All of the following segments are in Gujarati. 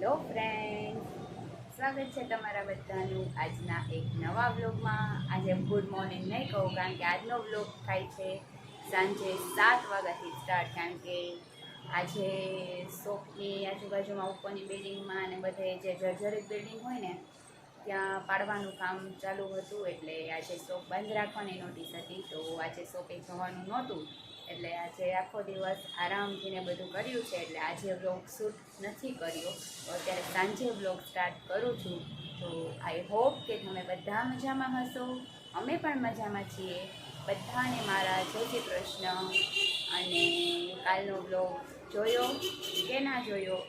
હેલો ફ્રેન્ડ્સ, સ્વાગત છે તમારા બધાનું આજના એક નવા વ્લોગમાં। આજે ગુડ મોર્નિંગ નહીં કહું, કારણ કે આજનો વ્લોગ થાય છે સાંજે 7 વાગ્યાથી સ્ટાર્ટ, કારણ કે આજે શોપની આજુબાજુમાં ઉપરની બિલ્ડિંગમાં અને બધે જે જર્જરિત બિલ્ડિંગ હોય ને ત્યાં પાડવાનું કામ ચાલુ હતું, એટલે આજે શોપ બંધ રાખવાની નોટિસ હતી, તો આજે શોપે જવાનું નહોતું, એટલે આજે આખો દિવસ આરામથી ને બધું કર્યું છે। એટલે આજે વ્લોગ શૂટ નથી કર્યો, તો અત્યારે સાંજે વ્લોગ સ્ટાર્ટ કરું છું। તો આઈ હોપ કે તમે બધા મજામાં હશો, અમે પણ મજામાં છીએ। બધાને મારા જય શ્રી કૃષ્ણ। અને કાલનો વ્લોગ જોયો કે ના જોયો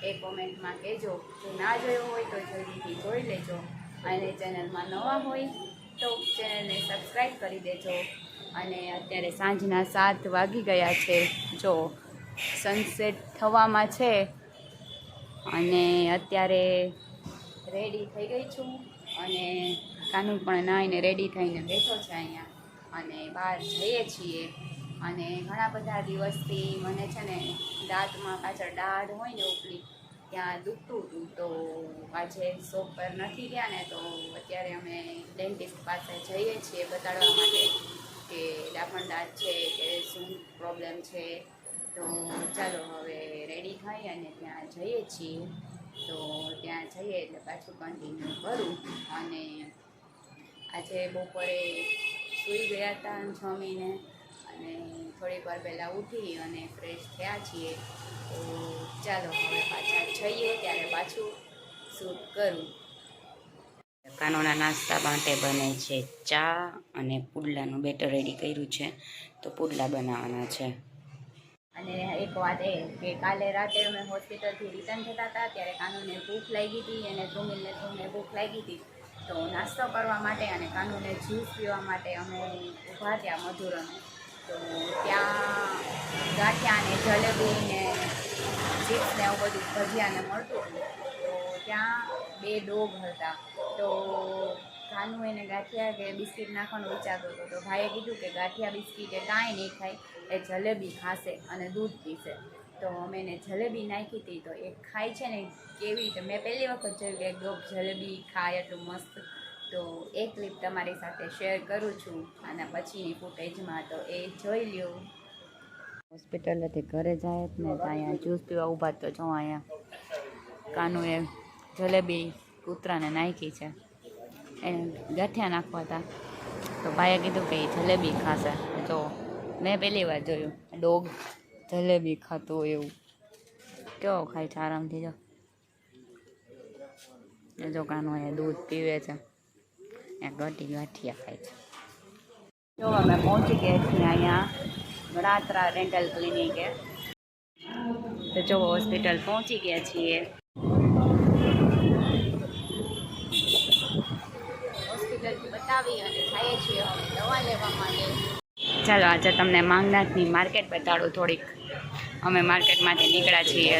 એ કોમેન્ટમાં કહેજો। જો ના જોયો હોય તો જલ્દીથી જોઈ લેજો, અને ચેનલમાં નવા હોય તો ચેનલને સબસ્ક્રાઈબ કરી દેજો। અને અત્યારે સાંજના 7 વાગી ગયા છે, જો સનસેટ થવામાં છે, અને અત્યારે રેડી થઈ ગઈ છું, અને કાનૂન પણ નાહીને રેડી થઈને બેઠો છે અહીંયા, અને બહાર જઈએ છીએ। અને ઘણા બધા દિવસથી મને છે ને દાંતમાં પાછળ દાઢ હોય ને ઉપલી ત્યાં દુખતું હતું, તો આજે શોપ પર નથી ગયા ને, તો અત્યારે અમે ડેન્ટિસ્ટ પાસે જઈએ છીએ બતાડવા માટે કે ડાફણ દાંત છે કે શું પ્રોબ્લેમ છે। તો ચાલો હવે રેડી થઈ અને ત્યાં જઈએ છીએ। તો ત્યાં જઈએ એટલે પાછું કન્ટિન્યુ કરું। અને આજે બપોરે સૂઈ ગયા હતા જમીને, અને થોડીક વાર પહેલાં ઉઠી અને ફ્રેશ થયા છીએ। તો ચાલો હવે પાછા જઈએ ત્યારે પાછું શૂટ કરું। કાનોના નાસ્તા માટે બને છે ચા, અને પુડલાનું બેટર રેડી કર્યું છે, તો પુડલા બનાવવાના છે। અને એક વાત એ કે કાલે રાતે અમે હોસ્પિટલથી રિટર્ન થતા હતા ત્યારે કાનૂને ભૂખ લાગી હતી, અને ધ્રુમિલને ભૂખ લાગી હતી, તો નાસ્તો કરવા માટે અને કાનૂને જ્યુસ પીવા માટે અમે ઊભા ત્યાં મધુરમે। તો ત્યાં ગાંઠિયા ને જલેબી ને ચિપ્સ ને એવું બધું ભજીયાને મળતું હતું, તો ત્યાં 2 ડોગ હતા। તો કાનુ એને ગાંઠિયા કે બિસ્કિટ નાખવાનું વિચારતો હતો, તો ભાઈએ કીધું કે ગાંઠિયા બિસ્કિટ એ કાંઈ નહીં ખાય, એ જલેબી ખાશે અને દૂધ પીશે। તો અમે એને જલેબી નાખી હતી, તો એ ખાય છે ને કેવી રીતે, મેં પહેલી વખત જોયું કે ડોગ જલેબી ખાય એટલું મસ્ત। તો એ ક્લિપ તમારી સાથે શેર કરું છું આના પછીની ફૂટેજમાં, તો એ જોઈ લ્યો। હોસ્પિટલેથી ઘરે જાય ને તો અહીંયા જ્યુસ પીવા ઊભા, તો જો અહીંયા કાનુએ જલેબી કૂતરાને નાખી છે, એને ગાંઠિયા નાખવા હતા, તો ભાઈએ કીધું કે એ જલેબી ખાશે। તો મેં પહેલી વાર જોયું ડોગ જલેબી ખાતું હોય એવું। કેવો ખાય છે આરામથી, જો કાનું અહીંયા દૂધ પીવે છે, ત્યાં ઘટી ગાંઠિયા ખાય છે। જો અમે પહોંચી ગયા છીએ અહીંયા ગણાત્રા ડેન્ટલ ક્લિનિકે, તો જો હોસ્પિટલ પહોંચી ગયા છીએ। હોસ્પિટલથી બતાવી અને જઈએ છીએ અમે દવા લેવા માટે। ચાલો આજે તમને માંગનાથની માર્કેટ બતાડું થોડીક, અમે માર્કેટમાંથી નીકળ્યા છીએ।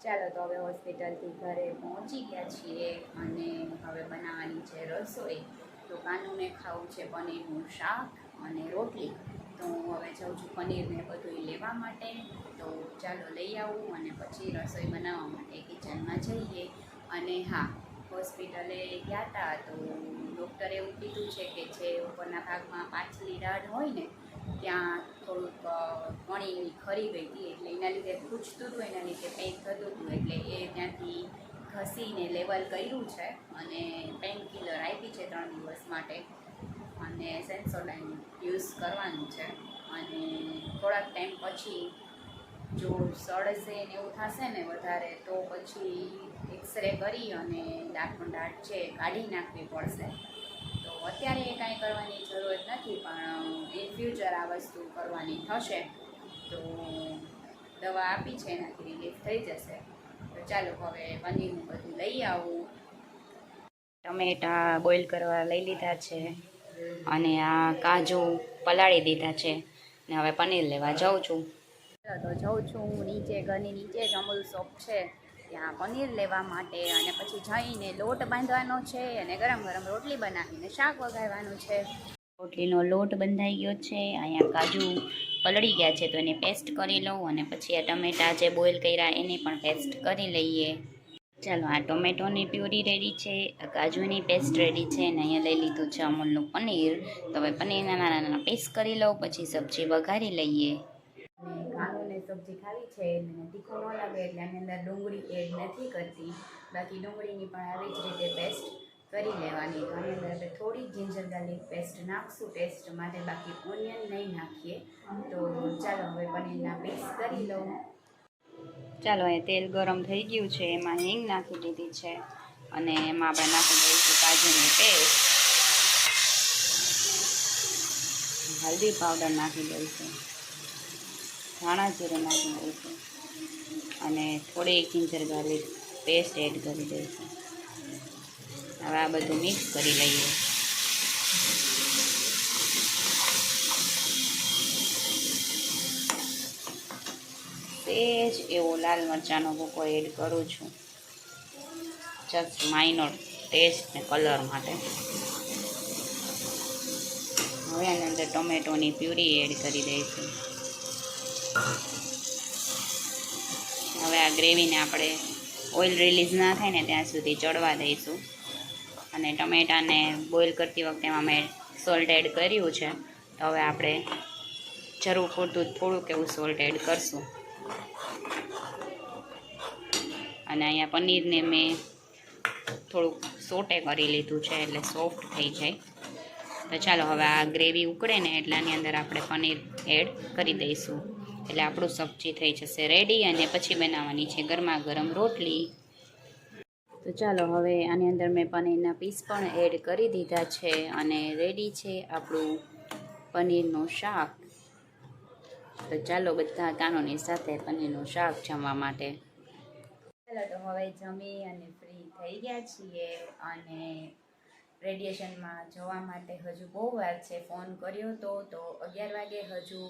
ચાલો તો હવે હોસ્પિટલથી ઘરે પહોંચી ગયા છીએ, અને હવે બનાવવાની છે રસોઈ। તો કાનુને ખાવું છે પનીરનું શાક અને રોટલી, તો હું હવે જાઉં છું પનીરને બધું લેવા માટે। તો ચાલો લઈ આવું અને પછી રસોઈ બનાવવા માટે કિચનમાં જઈએ। અને હા, હોસ્પિટલે ગયા હતા તો ડૉક્ટરે એવું કીધું છે કે જે ઉપરના ભાગમાં પાછલી દાઢ હોય ને ત્યાં થોડુંક કણી ખરી ગઈ હતી, એટલે એના લીધે ખૂંચતું હતું, એના લીધે પેઇન થતું હતું, એટલે એ ત્યાંથી ઘસીને લેવલ કર્યું છે, અને પેઇન કિલર આપી છે 3 દિવસ માટે, અને સેન્સોડાઇન યુઝ કરવાનું છે। અને થોડાક ટાઈમ પછી જો સળશે ને એવું થશે ને વધારે, તો પછી એક્સરે કરી અને દાંત છે કાઢી નાખવી પડશે। તો અત્યારે એ કાંઈ કરવાની જરૂરત નથી, પણ ઇન ફ્યુચર આ વસ્તુ કરવાની થશે, તો દવા આપી છે એનાથી રિલીફ થઈ જશે। તો ચાલો હવે પનીરનું બધું લઈ આવું। ટમેટા બોઇલ કરવા લઈ લીધા છે અને આ કાજુ પલાળી દીધા છે ને હવે પનીર લેવા જાઉં છું. તો જાઉં છું હું નીચે, ઘરની નીચે જ અમૂલ શોપ છે ત્યાં પનીર લેવા માટે, અને પછી જઈને લોટ બાંધવાનો છે અને ગરમ ગરમ રોટલી બનાવીને શાક વઘારવાનું છે. રોટલીનો લોટ બંધાઈ ગયો છે, અહીંયા કાજુ પલળી ગયા છે તો એની પેસ્ટ કરી લઉં, અને પછી આ ટમેટા જે બોઇલ કર્યા એની પણ પેસ્ટ કરી લઈએ. ચાલો, આ ટોમેટોની પ્યુરી રેડી છે, આ કાજુની પેસ્ટ રેડી છે, અને અહીંયા લઈ લીધું છે અમૂલનું પનીર. તો હવે પનીરના નાના નાના પીસ કરી લઉં, પછી સબ્જી વઘારી લઈએ. કાનુને સબ્જી ખાવી છે, તીખું ન લાગે એટલે આની અંદર ડુંગળી એડ નથી કરતી, બાકી ડુંગળીની પણ આવી જ રીતે પેસ્ટ કરી લેવાની. તો આની અંદર આપણે થોડી જિંજર ગાર્લિક પેસ્ટ નાખશું ટેસ્ટ માટે, બાકી ઓનિયન નહીં નાખીએ. તો ચાલો હવે પનીરના પીસ કરી લઉં. ચાલો, એ તેલ ગરમ થઈ ગયું છે, એમાં હિંગ નાખી દીધી છે અને એમાં આપણે નાખી દઈશું કાજુની પેસ્ટ, હલ્દી પાવડર નાખી દઈશું, ધાણા જીરું નાખી દઈશું અને થોડી જિંજર ગાર્લિક પેસ્ટ એડ કરી દઈશું. હવે આ બધું મિક્સ કરી લઈએ. સેજ એવો લાલ મરચાંનો ભૂકો એડ કરું છું, જસ્ટ માઇનોર ટેસ્ટ ને કલર માટે. હવે આની અંદર ટોમેટોની પ્યુરી એડ કરી દઈશું. હવે આ ગ્રેવીને આપણે ઓઇલ રિલીઝ ના થાય ને ત્યાં સુધી ચડવા દઈશું. અને ટમેટાને બોઇલ કરતી વખતે એમાં મેં સોલ્ટ એડ કર્યું છે, તો હવે આપણે જરૂર પૂરતું થોડુંક એવું સોલ્ટ એડ કરશું. અને અહીંયા પનીરને મેં થોડુંક સોટે કરી લીધું છે એટલે સોફ્ટ થઈ જાય. તો ચાલો, હવે આ ગ્રેવી ઉકળે ને એટલે આની અંદર આપણે પનીર એડ કરી દઈશું, એટલે આપણું સબ્જી થઈ જશે રેડી. અને પછી બનાવવાની છે ગરમા ગરમ રોટલી. તો ચાલો, હવે આની અંદર મેં પનીરના પીસ પણ એડ કરી દીધા છે અને રેડી છે આપણું પનીરનું શાક. તો ચાલો, બધા કાનોની સાથે પનીરનું શાક જમવા માટે. ચાલો, તો હવે જમી અને ફ્રી થઈ ગયા છીએ અને રેડિયેશનમાં જવા માટે હજુ બહુ વાર છે. ફોન કર્યો તો 11 વાગે, હજુ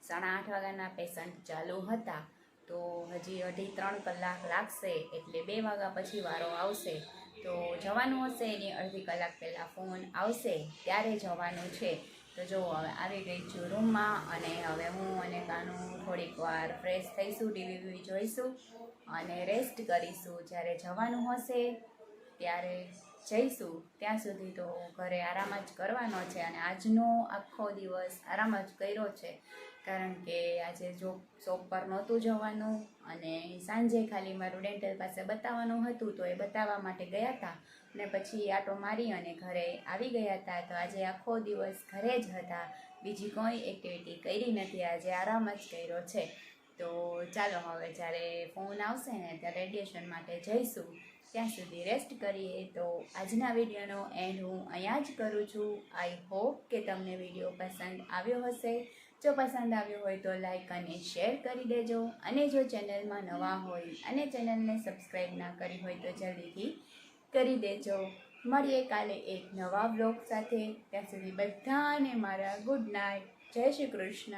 8:30 વાગ્યાના પેશન્ટ ચાલુ હતા, તો હજી 2.5-3 કલાક લાગશે, એટલે 2 વાગ્યા પછી વારો આવશે. તો જવાનું હશે એની અડધી કલાક પહેલાં ફોન આવશે ત્યારે જવાનું છે. તો જો હવે આવી ગઈ છું રૂમમાં, અને હવે હું અને કાનું થોડીક વાર ફ્રેશ થઈશું, ટીવી જોઈશું અને રેસ્ટ કરીશું. જ્યારે જવાનું હશે ત્યારે જઈશું, ત્યાં સુધી તો ઘરે આરામ જ કરવાનો છે. અને આજનો આખો દિવસ આરામ જ કર્યો છે, કારણ કે આજે શોપ પર નહોતું જવાનું, અને સાંજે ખાલી મારું ડેન્ટલ પાસે બતાવવાનું હતું, તો એ બતાવવા માટે ગયા હતા ને પછી આટો મારી અને ઘરે આવી ગયા હતા. તો આજે આખો દિવસ ઘરે જ હતા, બીજી કોઈ એક્ટિવિટી કરી નથી, આજે આરામ જ કર્યો છે. તો ચાલો, હવે જ્યારે ફોન આવશે ને ત્યારે રેડિયેશન માટે જઈશું, ત્યાં સુધી રેસ્ટ કરીએ. તો આજના વિડીયોનો એન્ડ હું અહીંયા જ કરું છું. આઈ હોપ કે તમને વિડીયો પસંદ આવ્યો હશે. જો પસંદ આવ્યો હોય તો લાઈક અને શેર કરી દેજો, અને જો ચેનલમાં નવા હોય અને ચેનલને સબસ્ક્રાઈબ ના કરી હોય તો જલ્દીથી કરી દેજો. મળીએ કાલે એક નવા બ્લોગ સાથે. ત્યાં સુધી બધાને મારા ગુડ નાઇટ. જય શ્રી કૃષ્ણ.